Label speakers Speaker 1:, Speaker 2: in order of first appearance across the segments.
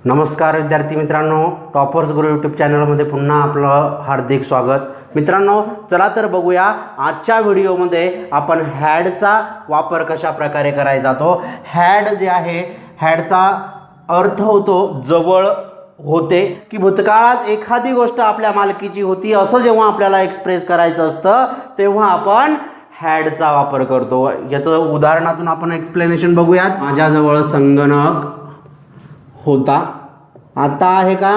Speaker 1: नमस्कार विद्यार्थी मित्रांनो, टॉपर्स गुरु यूट्यूब चॅनलमध्ये पुन्हा आपलं हार्दिक स्वागत. मित्रांनो, चला तर बघूया आजच्या व्हिडिओमध्ये आपण हॅडचा वापर कशा प्रकारे करायचा. तो हॅड जे आहे, हॅडचा अर्थ होतो जवळ होते की भूतकाळात एखादी गोष्ट आपल्या मालकीची होती असं जेव्हा आपल्याला एक्सप्रेस करायचं असतं तेव्हा आपण हॅडचा वापर करतो. याचं उदाहरणातून आपण एक्सप्लेनेशन बघूयात. माझ्याजवळ संगणक होता, आता आहे का?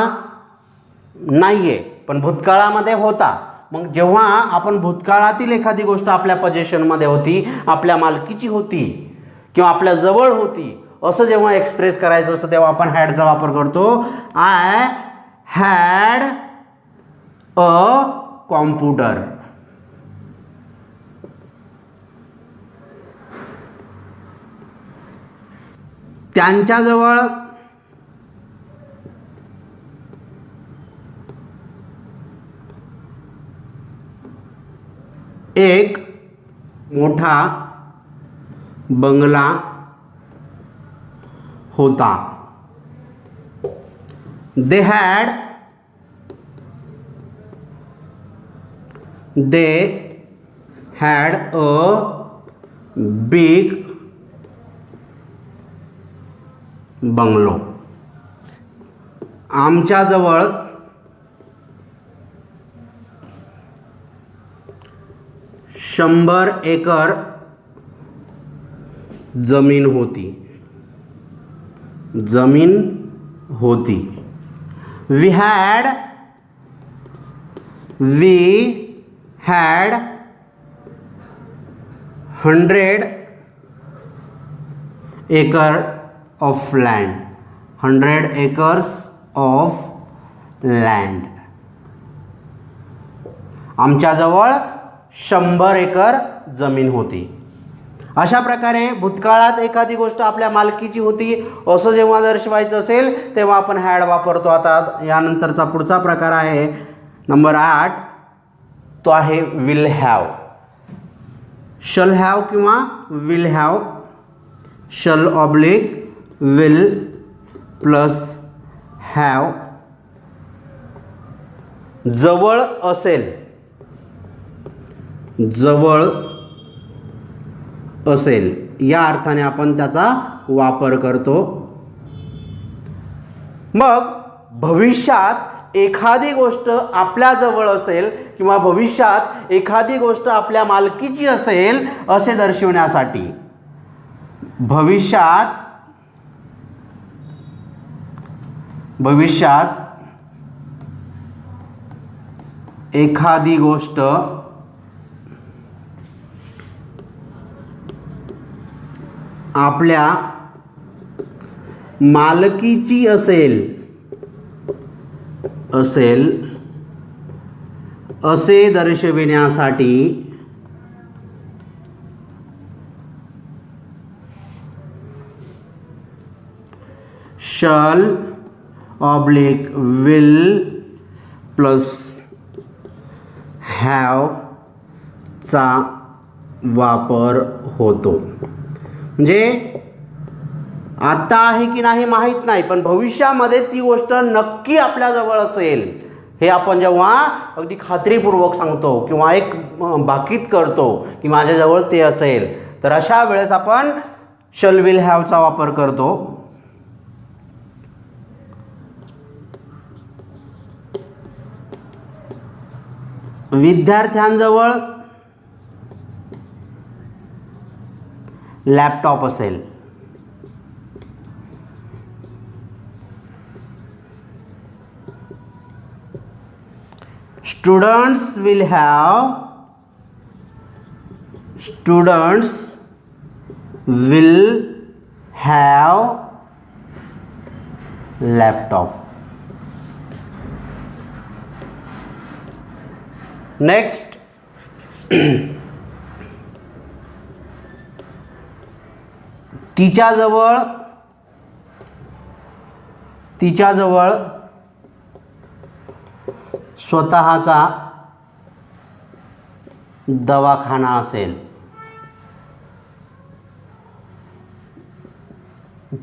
Speaker 1: नाही आहे, पण भूतकाळामध्ये होता. मग जेव्हा आपण भूतकाळातील एखादी गोष्ट आपल्या पोझिशनमध्ये होती, आपल्या मालकीची होती किंवा आपल्या जवळ होती असं जेव्हा एक्सप्रेस करायचं असतं तेव्हा आपण हॅडचा वापर करतो. I had a computer. त्यांच्याजवळ एक मोठा बंगला होता. They had a big bungalow. आमच्याजवळ शंभर एकर जमीन होती. We had 100 acre of land. 100 acres of land. आमच्याजवळ 100 एकर जमीन होती. अशा प्रकारे भूतकाळात एखादी गोष्ट आपल्या मालकीची होती असं जेव्हा दर्शवायचं असेल तेव्हा आपण हॅड वापरतो. आता यानंतरचा पुढचा प्रकार आहे नंबर 8. तो आहे विल हॅव. शल हॅव किंवा will have. Shall oblique will plus have. जवळ असेल या अर्थाने आपण त्याचा वापर करतो. मग भविष्यात एखादी गोष्ट आपल्याजवळ असेल किंवा भविष्यात एखादी गोष्ट आपल्या मालकीची असेल असे दर्शवण्यासाठी भविष्यात एखादी गोष्ट आपल्या मालकीची असेल असे दर्शविण्यासाठी शल ऑब्लिक विल प्लस हॅव चा वापर होतो. म्हणजे आता आहे की नाही माहीत नाही, पण भविष्यामध्ये ती गोष्ट नक्की आपल्याजवळ असेल हे आपण जेव्हा अगदी खात्रीपूर्वक सांगतो किंवा एक भाकीत करतो की माझ्याजवळ ते असेल, तर अशा वेळेस आपण शल विल हॅवचा वापर करतो. विद्यार्थ्यांजवळ लॅपटॉप असेल. Students will have laptop. Next, तिच्याजवळ स्वतःचा दवाखाना असेल.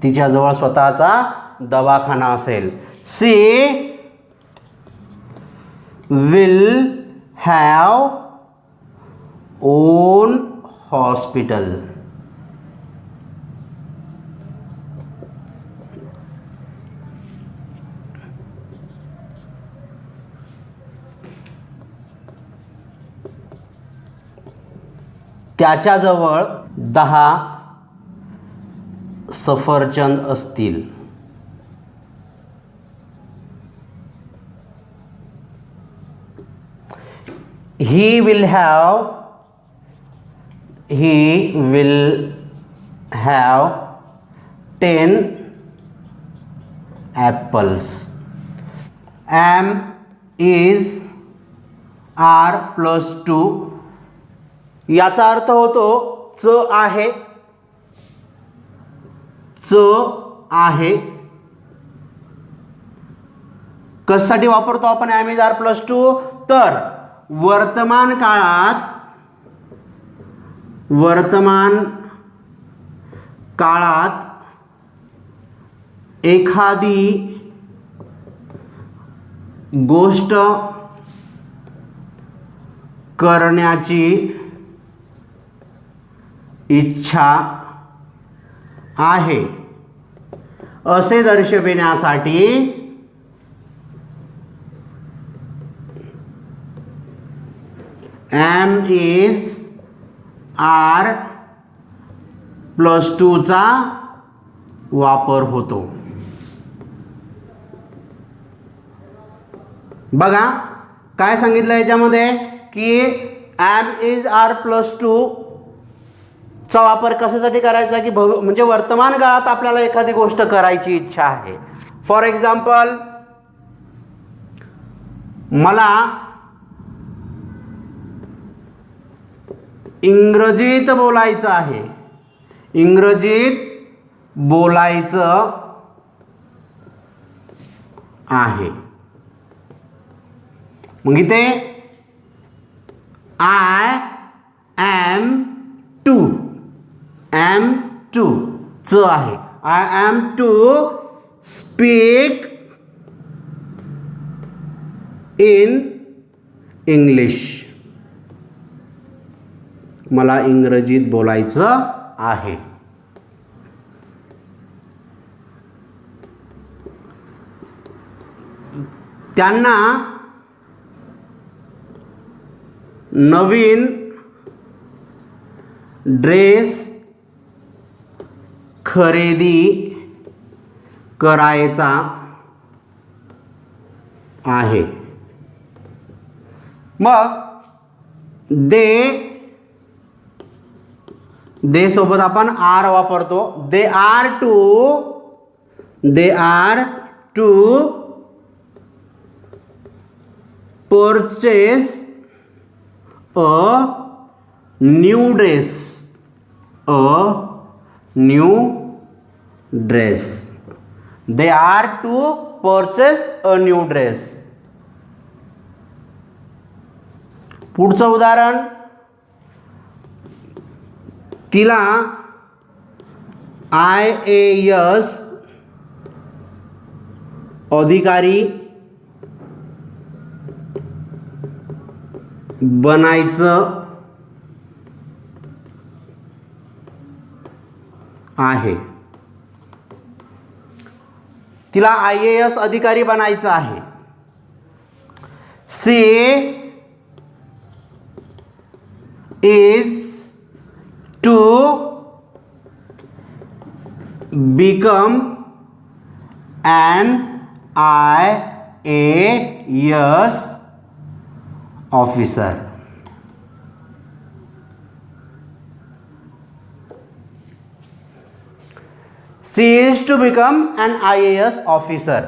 Speaker 1: तिच्याजवळ स्वतःचा दवाखाना असेल. She will have own hospital. त्याच्याजवळ 10 सफरचंद असतील. He will have 10 apples. M is R plus 2. याचा अर्थ होतो च आहे, च आहे. कशासाठी वापरतो आपण एम इज आर प्लस 2? तर वर्तमान काळात एखादी गोष्ट करण्याची इच्छा आहे असे दर्शविण्यासाठी एम इज आर प्लस 2 चा वापर होतो. बघा काय सांगितलं याच्यामध्ये की एम इज आर प्लस 2 चा वापर कशासाठी करायचा की म्हणजे वर्तमान काळात आपल्याला एखादी गोष्ट करायची इच्छा आहे. फॉर एक्झाम्पल मला इंग्रजीत बोलायचं आहे, इंग्रजीत बोलायचं आहे. मग इथे आय एम टू च आहे. I am to speak in English. मला इंग्रजीत बोलायचं आहे. त्यांना नवीन ड्रेस खरेदी करायचा आहे. मग दे सोबत आपण आर वापरतो. They are to purchase a new dress. They are to purchase a new dress. पुढचं उदाहरण, तिला IAS अधिकारी बनायचं आहे. तिला IAS अधिकारी बनायचं आहे. She is to become an IAS officer. She is to become an IAS officer.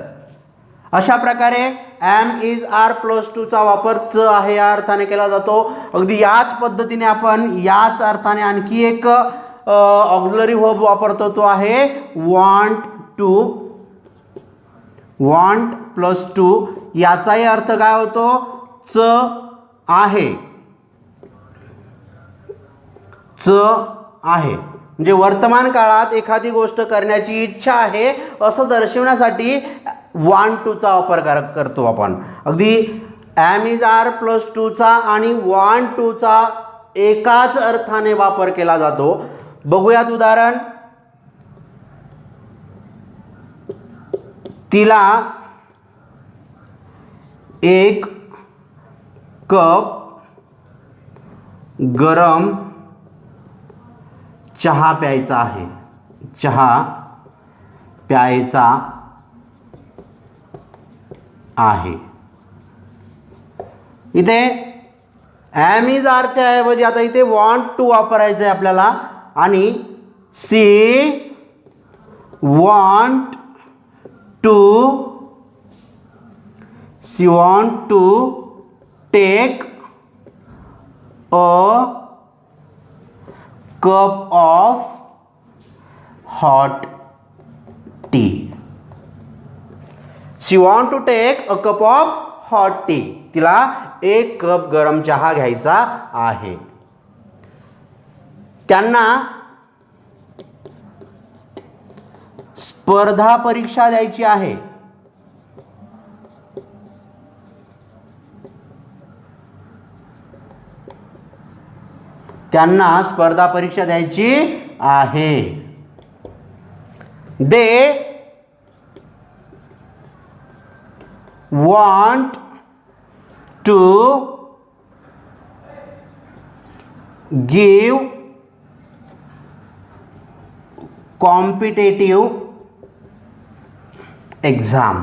Speaker 1: अशा प्रकारे एम इज आर प्लस 2 चा वापर च आहे या अर्थाने केला जातो. अगदी याच पद्धतीने आपण याच अर्थाने आणखी एक ऑक्झिलरी वर्ब वापरतो, तो आहे वॉन्ट प्लस 2. याचाही अर्थ काय होतो? च आहे. म्हणजे वर्तमान काळात एखादी गोष्ट करण्याची इच्छा आहे असं दर्शवण्यासाठी want to चा वापर करतो आपण. अगदी am is are plus two चा आणि want to चा एकाच अर्थाने वापर केला जातो. बघूयात उदाहरण. तिला एक कप गरम चहा प्यायचा आहे. चहा प्यायचा आहे. इथे ॲम इज आरच्या ऐवजी आता इथे वॉन्ट टू वापरायचं आहे आपल्याला आणि she want to take a cup of hot tea. She want to take a cup of hot tea. तिला एक कप गरम चहा घ्यायचा आहे. त्यांना स्पर्धा परीक्षा द्यायची आहे. त्यांना स्पर्धा परीक्षा द्यायची आहे. दे want to give competitive exam.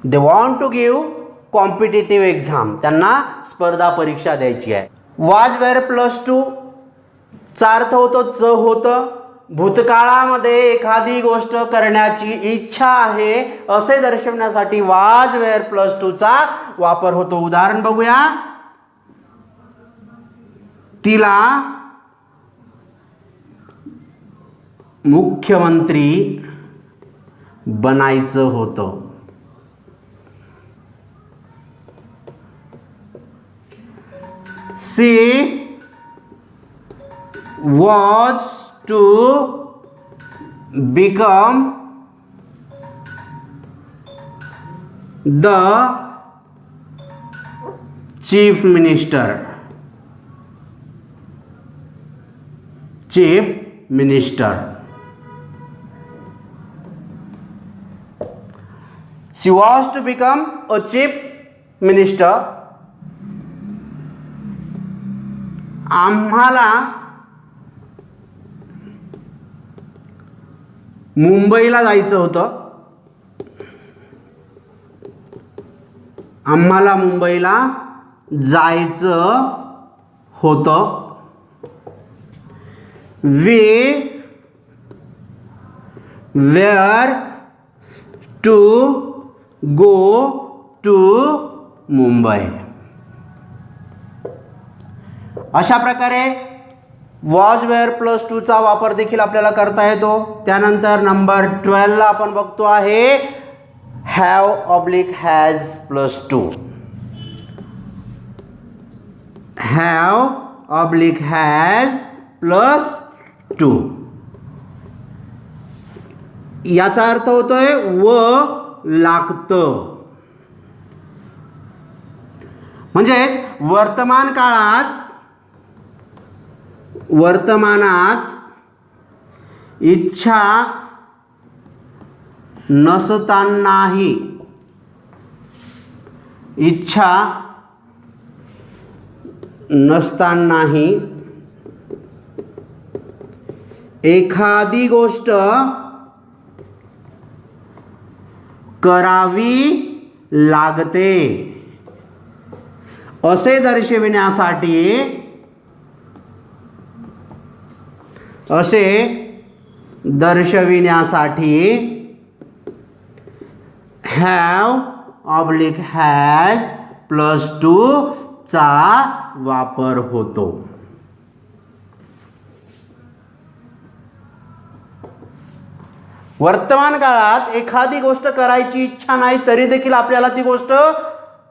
Speaker 1: They want to give competitive exam. त्यांना स्पर्धा परीक्षा द्यायची आहे. was were प्लस टू चा अर्थ होतो च होतं. भूतकाळामध्ये एखादी गोष्ट करण्याची इच्छा आहे असे दर्शवण्यासाठी वाज वेअर प्लस टू चा वापर होतो. उदाहरण बघूया. तिला मुख्यमंत्री बनायचं होतं. She was to become the chief minister. Chief minister. She was to become a chief minister. आम्हाला मुंबईला जायचं होतं. आम्हाला मुंबईला जायचं होतं. We were to go to Mumbai. अशा प्रकारे वॉज वेअर प्लस टू चा वापर देखील आपल्याला करता येतो. त्यानंतर नंबर 12 ला आपण बघतो आहे have oblique has plus two. Have oblique has plus two याचा अर्थ होतोय व लागतं. म्हणजेच वर्तमानात इच्छा नसतानाही एखादी गोष्ट करावी लागते असे दर्शविण्यासाठी have oblique has plus two चा वापर होतो. वर्तमान काळात एखादी गोष्ट करायची इच्छा नाही तरी देखील आपल्याला ती गोष्ट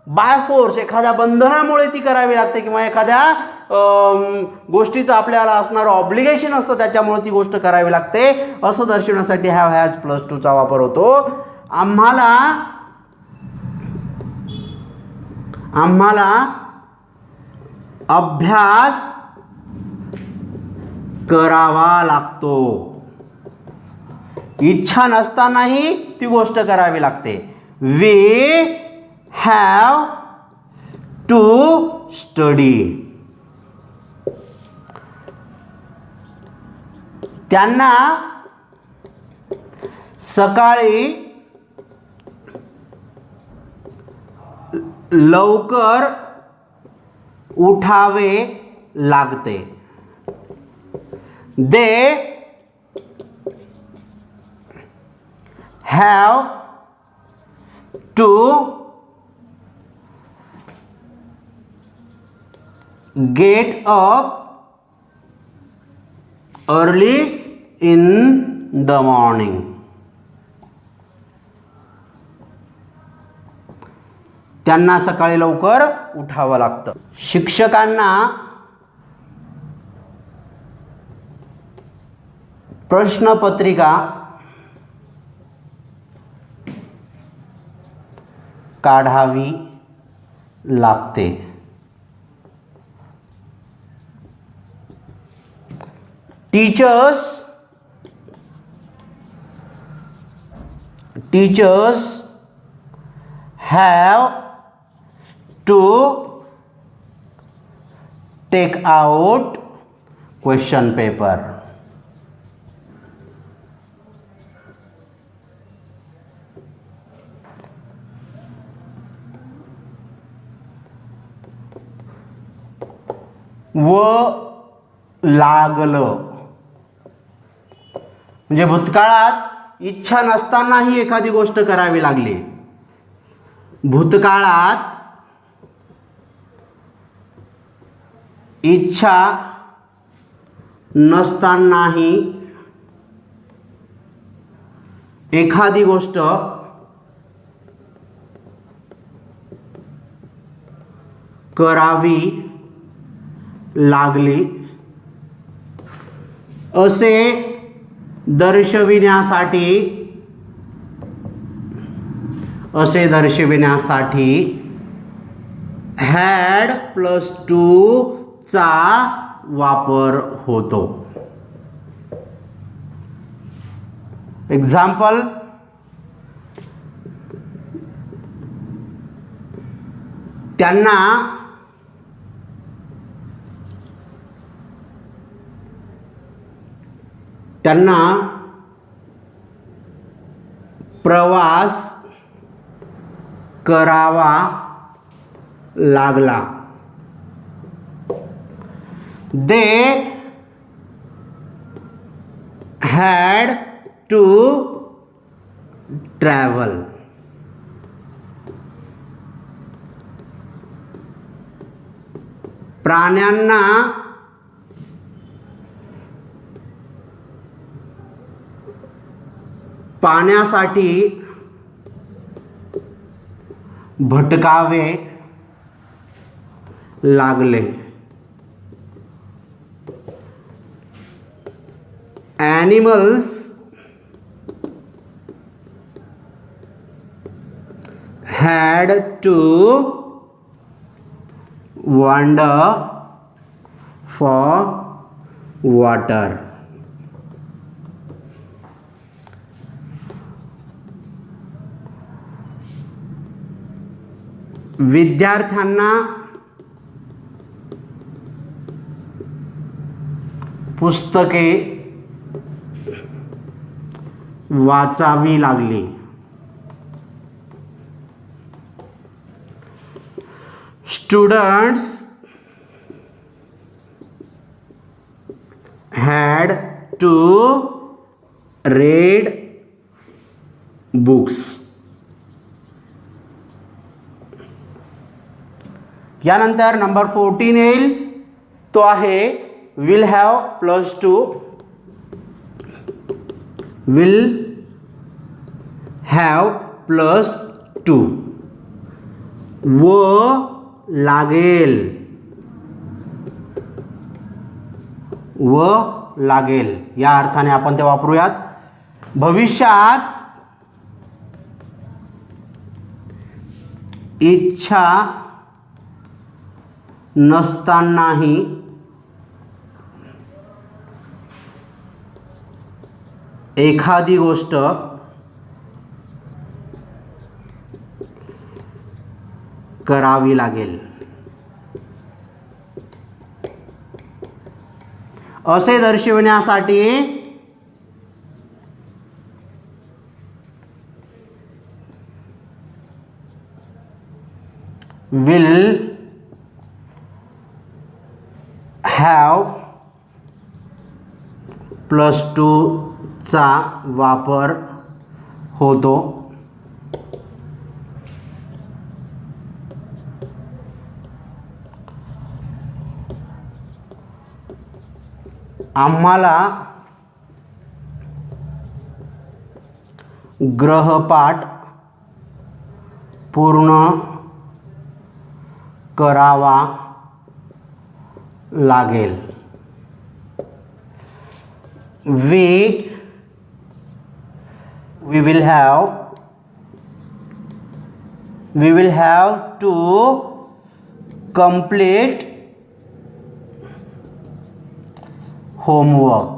Speaker 1: बाय फोर्स एखाद्या बंधनामुळे ती करावी लागते किंवा एखाद्या गोष्टीचं आपल्याला असणारं ऑब्लिगेशन असतं, त्याच्यामुळे ती गोष्ट करावी लागते असं दर्शवण्यासाठी हॅव हॅज प्लस टूचा वापर होतो. आम्हाला अभ्यास करावा लागतो. इच्छा नसतानाही ती गोष्ट करावी लागते. We have to study. त्यांना सकाळी लवकर उठावे लागते. They have to get up early in the morning. त्यांना सकाळी लवकर उठावं लागतं. शिक्षकांना प्रश्नपत्रिका काढावी लागते. Teachers have to take out question paper. व लागलं म्हणजे भूतकाळात इच्छा नसतानाही एखादी गोष्ट करावी लागली. भूतकाळात इच्छा नसतानाही एखादी गोष्ट करावी लागली असे दर्शविण्यासाठी हॅड प्लस टू चा वापर होतो. एक्झाम्पल, त्यांना प्रवास करावा लागला. They had to travel. प्राण्यांना पाण्यासाठी भटकावे लागले. Animals had to wander for water. विद्यार्थ्यांना पुस्तके वाचावी लागली. Students had to read books. यानंतर नंबर 14 येईल, तो आहे will have plus two. Will have plus two व लागेल. व लागेल या अर्थाने आपण ते वापरूयात. भविष्यात इच्छा नसतानाही एखादी गोष्ट करावी लागेल असे दर्शविण्यासाठी will have +2 चा वापर होतो. आम्हाला गृहपाठ पूर्ण करावा लागेल. we will have to complete homework.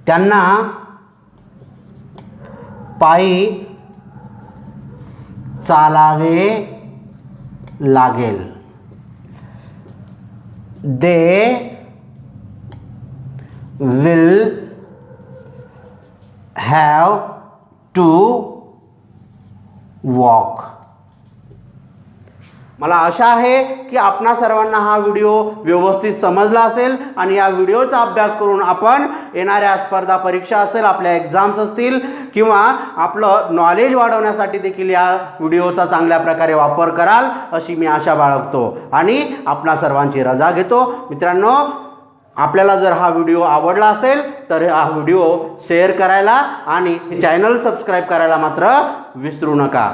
Speaker 1: त्यांना पायी चालावे लागेल. They will have to walk. मला आशा आहे की आपणा सर्वांना हा व्हिडिओ व्यवस्थित समजला असेल आणि या व्हिडिओचा अभ्यास करून आपण येणाऱ्या स्पर्धा परीक्षा असेल, आपल्या एक्झाम्स असतील किंवा आपलं नॉलेज वाढवण्यासाठी देखील या व्हिडिओचा चांगल्या प्रकारे वापर कराल अशी मी आशा बाळगतो आणि आपणा सर्वांची रजा घेतो. मित्रांनो, आपल्याला जर हा व्हिडिओ आवडला असेल तर हा व्हिडिओ शेअर करायला आणि चॅनल सबस्क्राईब करायला मात्र विसरू नका.